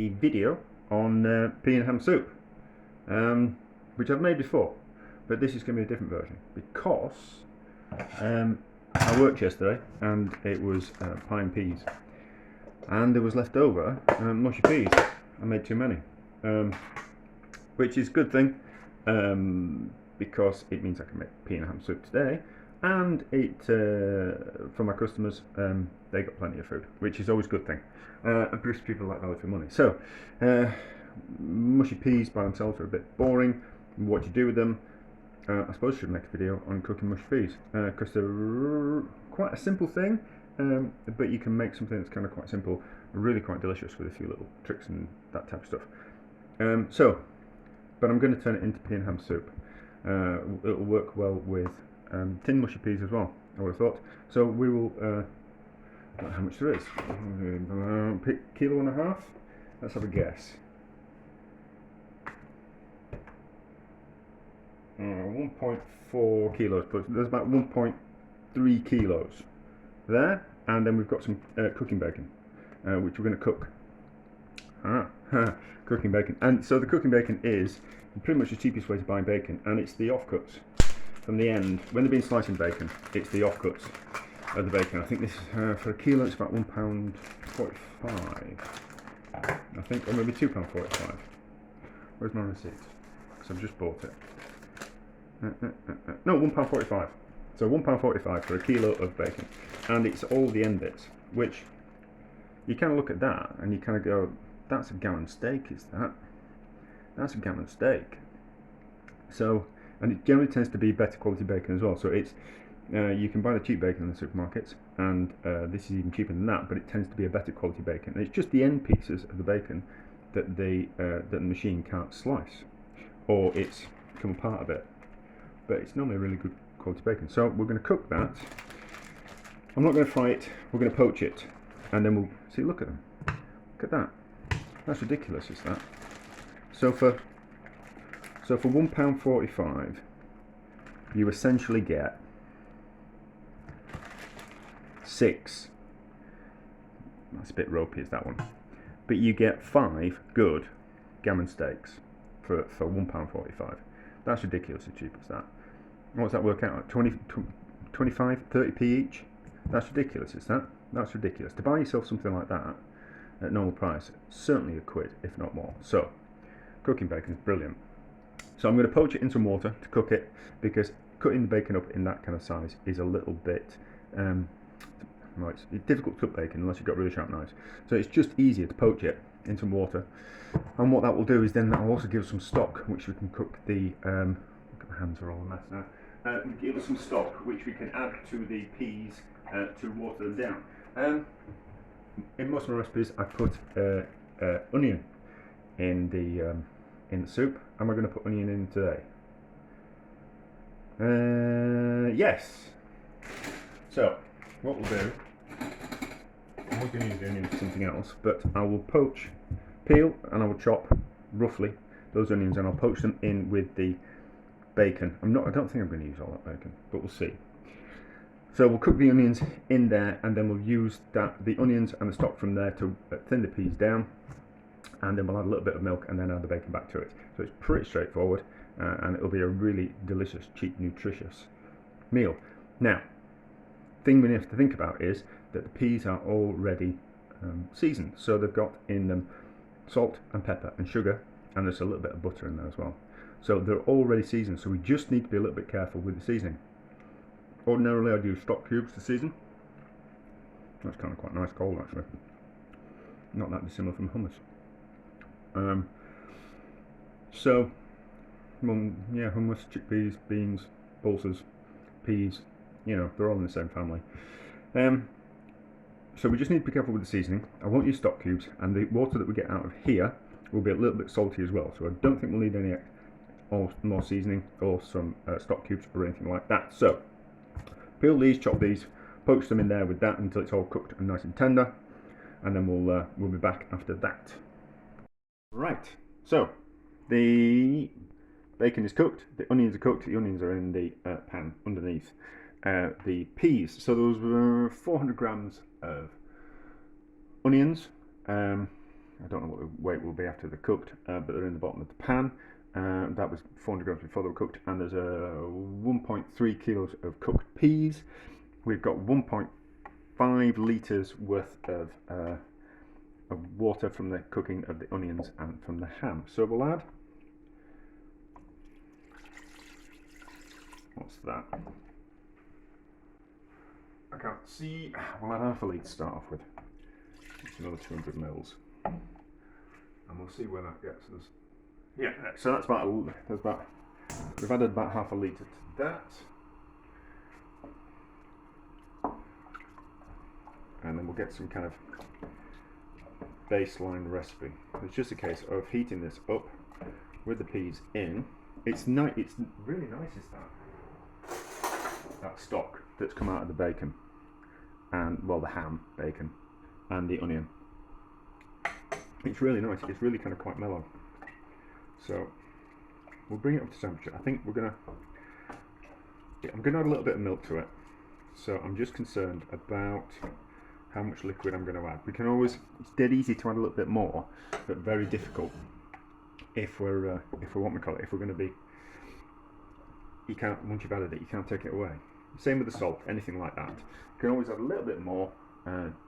a video on pea and ham soup, which I've made before, but this is going to be a different version because I worked yesterday and it was pie and peas, and there was left over mushy peas. I made too many, which is a good thing because it means I can make pea and ham soup today, and it for my customers, they got plenty of food, which is always a good thing. And British people like value for money. So mushy peas by themselves are a bit boring. What do you do with them? I suppose I should make a video on cooking mushy peas because they're quite a simple thing, but you can make something that's kind of quite simple, really quite delicious with a few little tricks and that type of stuff. But I'm going to turn it into pea and ham soup. It'll work well with tin mushy peas as well, I would have thought. So we will, how much there is, kilo and a half, let's have a guess. 1.4 kilos, but there's about 1.3 kilos there, and then we've got some cooking bacon, which we're going to cook. Cooking bacon, and so the cooking bacon is pretty much the cheapest way to buy bacon, and it's the offcuts from the end. When they've been slicing bacon, it's the offcuts of the bacon. I think this for a kilo it's about £1.45, I think, or maybe £2.45. Where's my receipt? Because I've just bought it. No, £1.45. So £1.45 for a kilo of bacon, and it's all the end bits, which you kind of look at that and you kind of go, that's a gammon steak, is that? That's a gammon steak. So, and it generally tends to be better quality bacon as well. So it's you can buy the cheap bacon in the supermarkets, and this is even cheaper than that, but it tends to be a better quality bacon. And it's just the end pieces of the bacon that the machine can't slice, or it's become a part of it. But it's normally a really good quality bacon. So we're going to cook that. I'm not going to fry it. We're going to poach it, and then we'll see. Look at them. Look at that. That's ridiculous, is that? So for £1.45, you essentially get 6. That's a bit ropey, is that one? But you get 5 good gammon steaks for £1.45. That's ridiculously cheap, is that? What's that work out at? 25, 30p each? That's ridiculous, is that? That's ridiculous. To buy yourself something like that at normal price, certainly a quid, if not more. So, cooking bacon is brilliant. So I'm going to poach it in some water to cook it, because cutting the bacon up in that kind of size is a little bit, well, it's difficult to cook bacon unless you've got really sharp knives. So it's just easier to poach it in some water. And what that will do is then that will also give us some stock, which we can cook the, look at my hands are all a mess now. Give us some stock, which we can add to the peas to water them down. In most of my recipes, I put onion in the soup. Am I going to put onion in today? Yes. So what we'll do, I was going to use the onion for something else, but I will peel, and I will chop roughly those onions, and I'll poach them in with the bacon. I don't think I'm going to use all that bacon, but we'll see. So we'll cook the onions in there, and then we'll use the onions and the stock from there to thin the peas down, and then we'll add a little bit of milk and then add the bacon back to it. So it's pretty straightforward, and it'll be a really delicious, cheap, nutritious meal. Now, thing we have to think about is that the peas are already seasoned, so they've got in them salt and pepper and sugar, and there's a little bit of butter in there as well. So they're already seasoned, so we just need to be a little bit careful with the seasoning. Ordinarily I'd use stock cubes to season. That's kind of quite nice cold, actually. Not that dissimilar from hummus. So, well, yeah, hummus, chickpeas, beans, pulses, peas, you know, they're all in the same family. So we just need to be careful with the seasoning. I won't use stock cubes, and the water that we get out of here will be a little bit salty as well. So I don't think we'll need any more seasoning or some stock cubes or anything like that. So peel these, chop these, poach them in there with that until it's all cooked and nice and tender, and then we'll be back after that. Right. So the bacon is cooked, the onions are cooked, the onions are in the pan underneath. The peas, so those were 400 grams of onions, I don't know what the weight will be after they're cooked, but they're in the bottom of the pan. That was 400 grams before they were cooked, and there's 1.3 kilos of cooked peas. We've got 1.5 litres worth of water from the cooking of the onions and from the ham. So we'll add, what's that? I can't see. We'll add half a litre to start off with. It's another 200 mils, and we'll see where that gets us. Yeah, so that's about. We've added about half a litre to that, and then we'll get some kind of baseline recipe. It's just a case of heating this up with the peas in. It's really nice, is that stock that's come out of the bacon, and well, the ham, bacon, and the onion. It's really nice. It's really kind of quite mellow. So we'll bring it up to temperature. I think I'm gonna add a little bit of milk to it. So I'm just concerned about how much liquid I'm going to add. We can always, it's dead easy to add a little bit more, but very difficult if we're going to be, you can't, once you've added it, you can't take it away. Same with the salt, anything like that. You can always add a little bit more,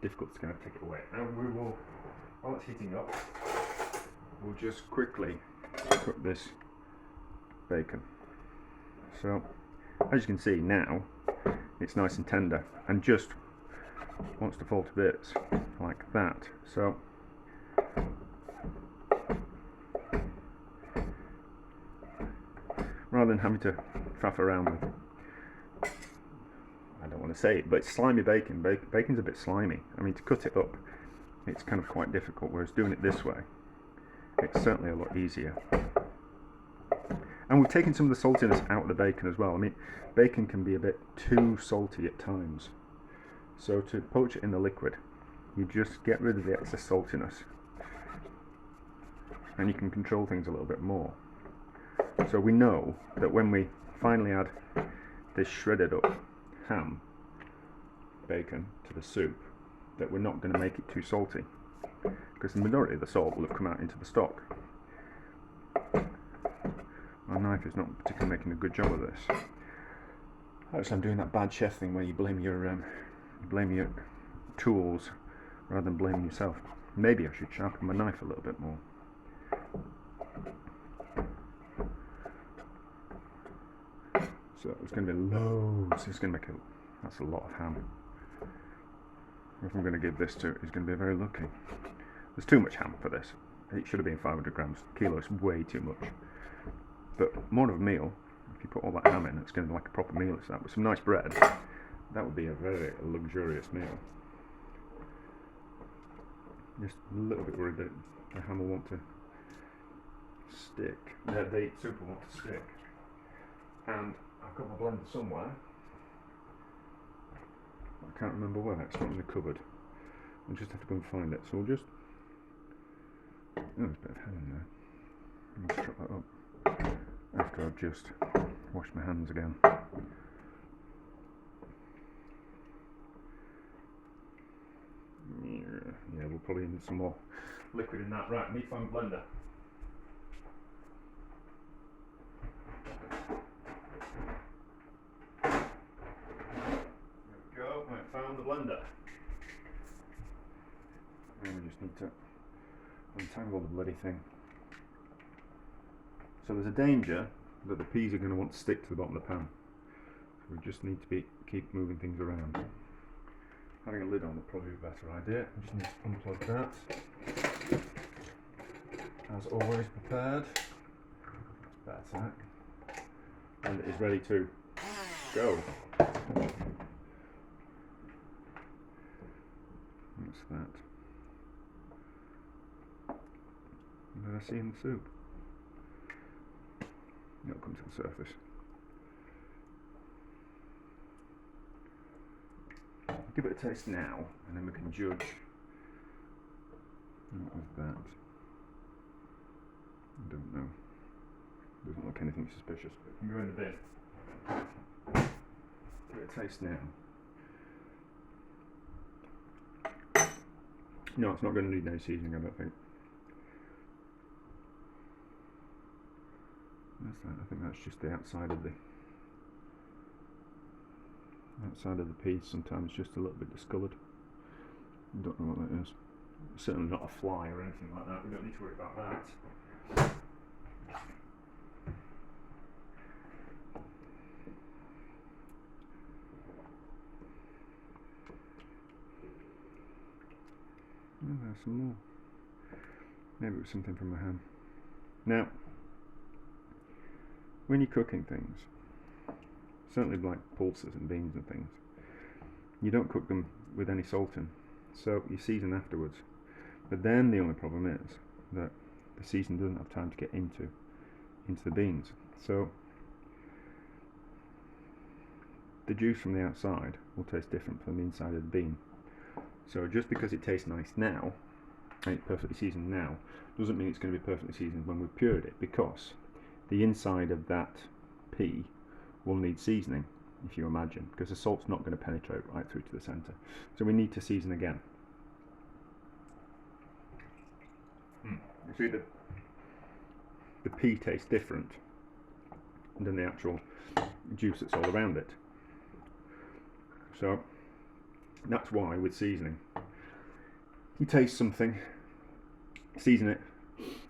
difficult to kind of take it away. And we will, while it's heating up, we'll just quickly cook this bacon. So, as you can see now, it's nice and tender and just wants to fall to bits like that. So rather than having to faff around with, I don't want to say it, but it's slimy bacon. Bacon's a bit slimy. I mean, to cut it up, it's kind of quite difficult, whereas doing it this way, it's certainly a lot easier. And we've taken some of the saltiness out of the bacon as well. I mean, bacon can be a bit too salty at times. So to poach it in the liquid, you just get rid of the excess saltiness, and you can control things a little bit more. So we know that when we finally add this shredded up ham, bacon to the soup, that we're not going to make it too salty, because the majority of the salt will have come out into the stock. My knife is not particularly making a good job of this. Actually, I'm doing that bad chef thing where you blame your tools rather than blaming yourself. Maybe I should sharpen my knife a little bit more. So it's going to be loads. It's going to make that's a lot of ham. If I'm going to give this to, he's going to be very lucky. There's too much ham for this. It should have been 500 grams. Kilo is way too much. But more of a meal, if you put all that ham in, it's going to be like a proper meal. It's that with some nice bread. That would be a very luxurious meal. Just a little bit worried that the ham will want to stick. The soup will want to stick. And I've got my blender somewhere. I can't remember where. It's not in the cupboard. I'll just have to go and find it. So we'll just. Oh, there's a bit of ham in there. I'll just chop that up after I've just washed my hands again. Yeah, we'll probably need some more liquid in that. Right, I need to find a blender. There we go, I found the blender. And we just need to untangle the bloody thing. So there's a danger that the peas are going to want to stick to the bottom of the pan. So we just need to keep moving things around. Having a lid on would probably be a better idea. I just need to unplug that. As always, prepared. That's better. And it is ready to go. What's that? What did I see in the soup? It'll come to the surface. Give it a taste now, and then we can judge. What was that? I don't know. Doesn't look anything suspicious, but it can go in the bin. Give it a taste now. No, it's not going to need any seasoning, I don't think. Where's that? I think that's just the outside of the piece. Sometimes just a little bit discoloured. I don't know what that is. Certainly not a fly or anything like that. We don't need to worry about that. Oh, there's some more. Maybe it was something from my ham. Now, when you're cooking things, certainly like pulses and beans and things, you don't cook them with any salt in, so you season afterwards. But then the only problem is that the season doesn't have time to get into the beans, so the juice from the outside will taste different from the inside of the bean. So just because it tastes nice now, and it's perfectly seasoned now, doesn't mean it's going to be perfectly seasoned when we've cured it, because the inside of that pea will need seasoning, if you imagine, because the salt's not going to penetrate right through to the centre. So we need to season again. You see that the pea tastes different than the actual juice that's all around it. So that's why with seasoning, you taste something, season it,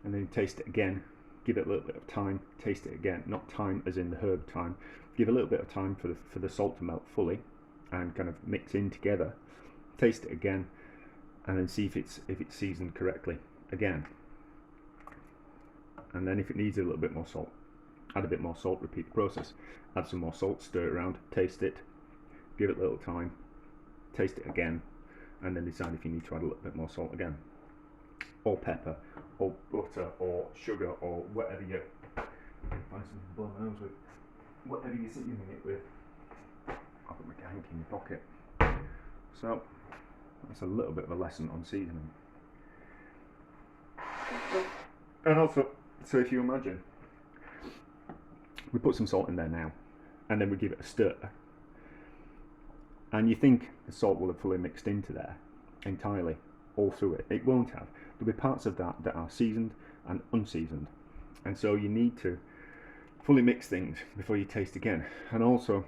and then you taste it again, give it a little bit of time, taste it again, not time as in the herb time, give a little bit of time for the salt to melt fully and kind of mix in together, taste it again, and then see if it's seasoned correctly again. And then if it needs a little bit more salt, add a bit more salt, repeat the process, add some more salt, stir it around, taste it, give it a little time, taste it again, and then decide if you need to add a little bit more salt again, or pepper, or butter, or sugar, or whatever you find something to blow my nose with, whatever you're seasoning it with. I've got my gank in my pocket. So that's a little bit of a lesson on seasoning. And also, so if you imagine, we put some salt in there now, and then we give it a stir, and you think the salt will have fully mixed into there entirely, all through it. It won't have. There'll be parts of that that are seasoned and unseasoned, and so you need to fully mix things before you taste again. And also,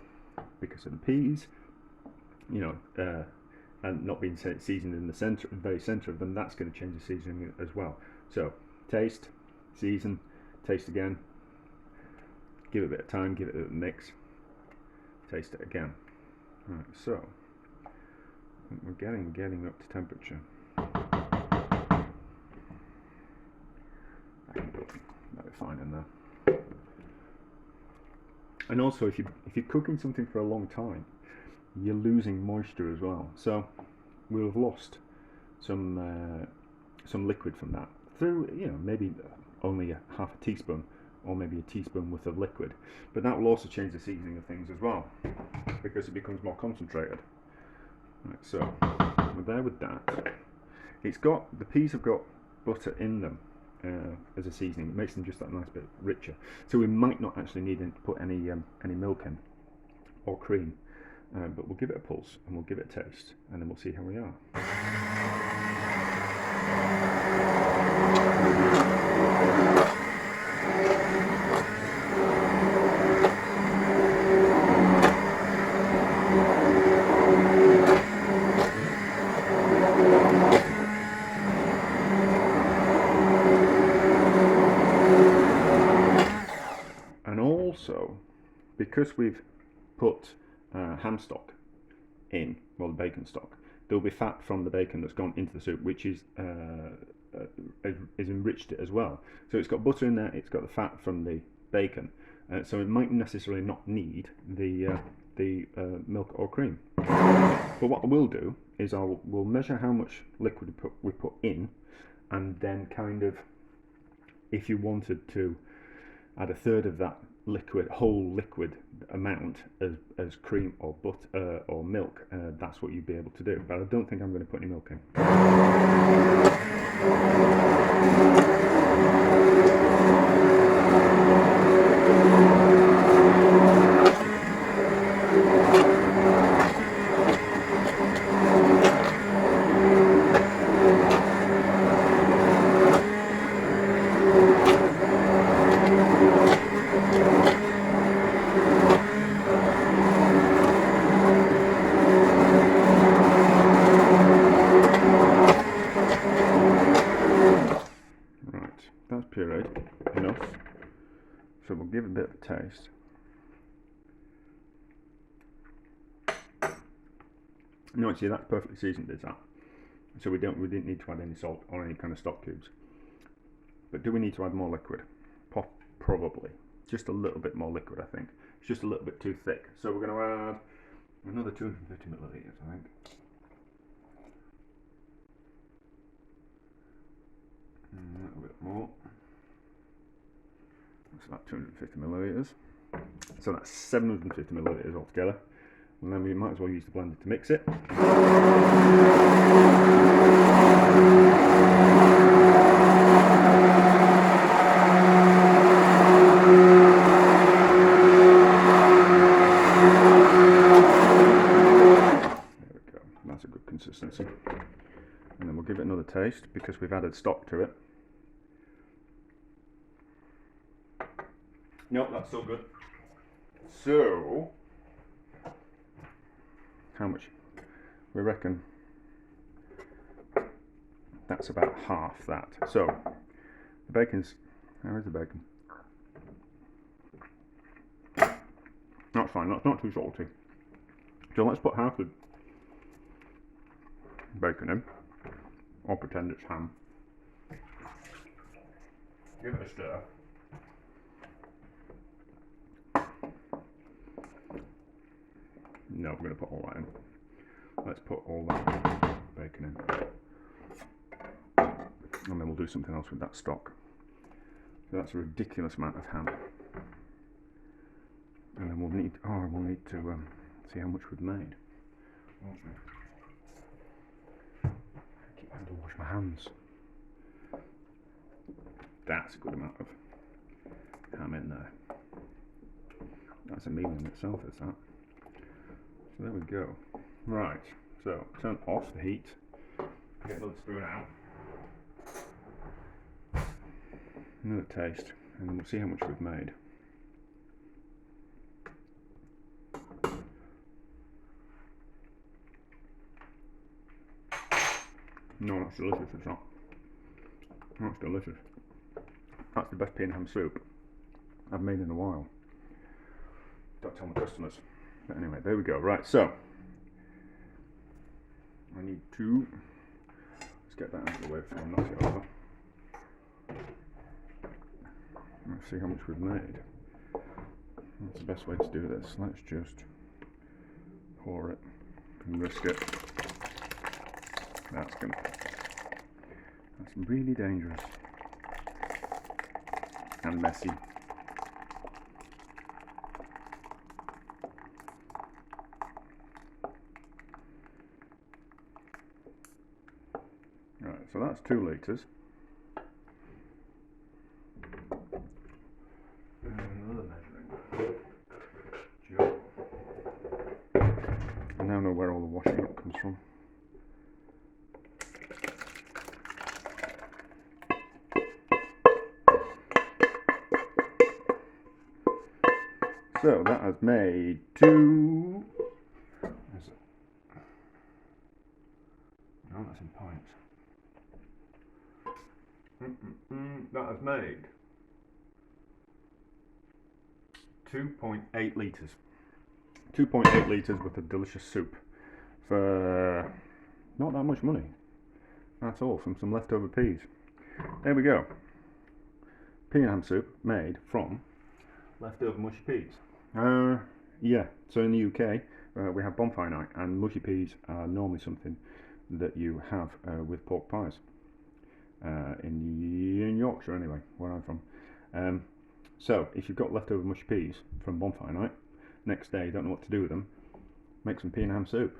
because of the peas, you know, and not being seasoned in the center, the very center of them, that's going to change the seasoning as well. So taste, season, taste again, give it a bit of time, give it a mix, taste it again. Right, so we're getting up to temperature. That'll be fine in there. And also, if you're cooking something for a long time, you're losing moisture as well. So we'll have lost some liquid from that through, you know, maybe only half a teaspoon or maybe a teaspoon worth of liquid, but that will also change the seasoning of things as well because it becomes more concentrated. Right, so we're there with that. It's got, the peas have got butter in them as a seasoning. It makes them just that nice bit richer. So we might not actually need to put any milk in or cream, but we'll give it a pulse and we'll give it a taste, and then we'll see how we are. And also, because we've put ham stock in, well, the bacon stock, there'll be fat from the bacon that's gone into the soup, which is enriched it as well. So it's got butter in there, it's got the fat from the bacon, so it might necessarily not need the milk or cream. But what I will do is we'll measure how much liquid we put in, and then kind of, if you wanted to add a third of that liquid, whole liquid amount as cream or butter or milk, that's what you'd be able to do. But I don't think I'm going to put any milk in. that's pureed enough. So we'll give it a bit of a taste. No, see, that's perfectly seasoned, is that? So we didn't need to add any salt or any kind of stock cubes. But do we need to add more liquid? Probably. Just a little bit more liquid, I think. It's just a little bit too thick. So we're going to add another 250 millilitres, I think. A little bit more. That's about 250 millilitres. So that's 750 millilitres altogether. And then we might as well use the blender to mix it. That's a good consistency. And then we'll give it another taste because we've added stock to it. Nope, that's still good. So, how much? We reckon that's about half that. So, the bacon's, how is the bacon? That's fine, that's not too salty. So let's put half the bacon in, or pretend it's ham. Give it a stir. No, we're going to put all that in. Let's put all that bacon in. And then we'll do something else with that stock. So that's a ridiculous amount of ham. And then we'll need to see how much we've made. I keep having to wash my hands. That's a good amount of ham in there. That's a meal in itself, is that? So there we go. Right, so turn off the heat. Get another spoon out. Another taste, and then we'll see how much we've made. No, that's delicious, it's not. That's delicious. That's the best pea and ham soup I've made in a while. Don't tell my customers. But anyway, there we go. Right, so I need to, let's get that out of the way before I knock it over. Let's see how much we've made. That's the best way to do this. Let's just pour it and whisk it. That's really dangerous and messy. Right, so that's 2 litres. Another measuring jug. I now know where all the washing up comes from. So that has made 2. No, that's in pints. That has made 2.8 litres. 2.8 litres worth of delicious soup for not that much money at all, from some leftover peas. There we go. Pea and ham soup made from leftover mushy peas. Yeah, so in the UK we have bonfire night, and mushy peas are normally something that you have with pork pies. In Yorkshire anyway, where I'm from. So if you've got leftover mushy peas from bonfire night, next day you don't know what to do with them, make some pea and ham soup.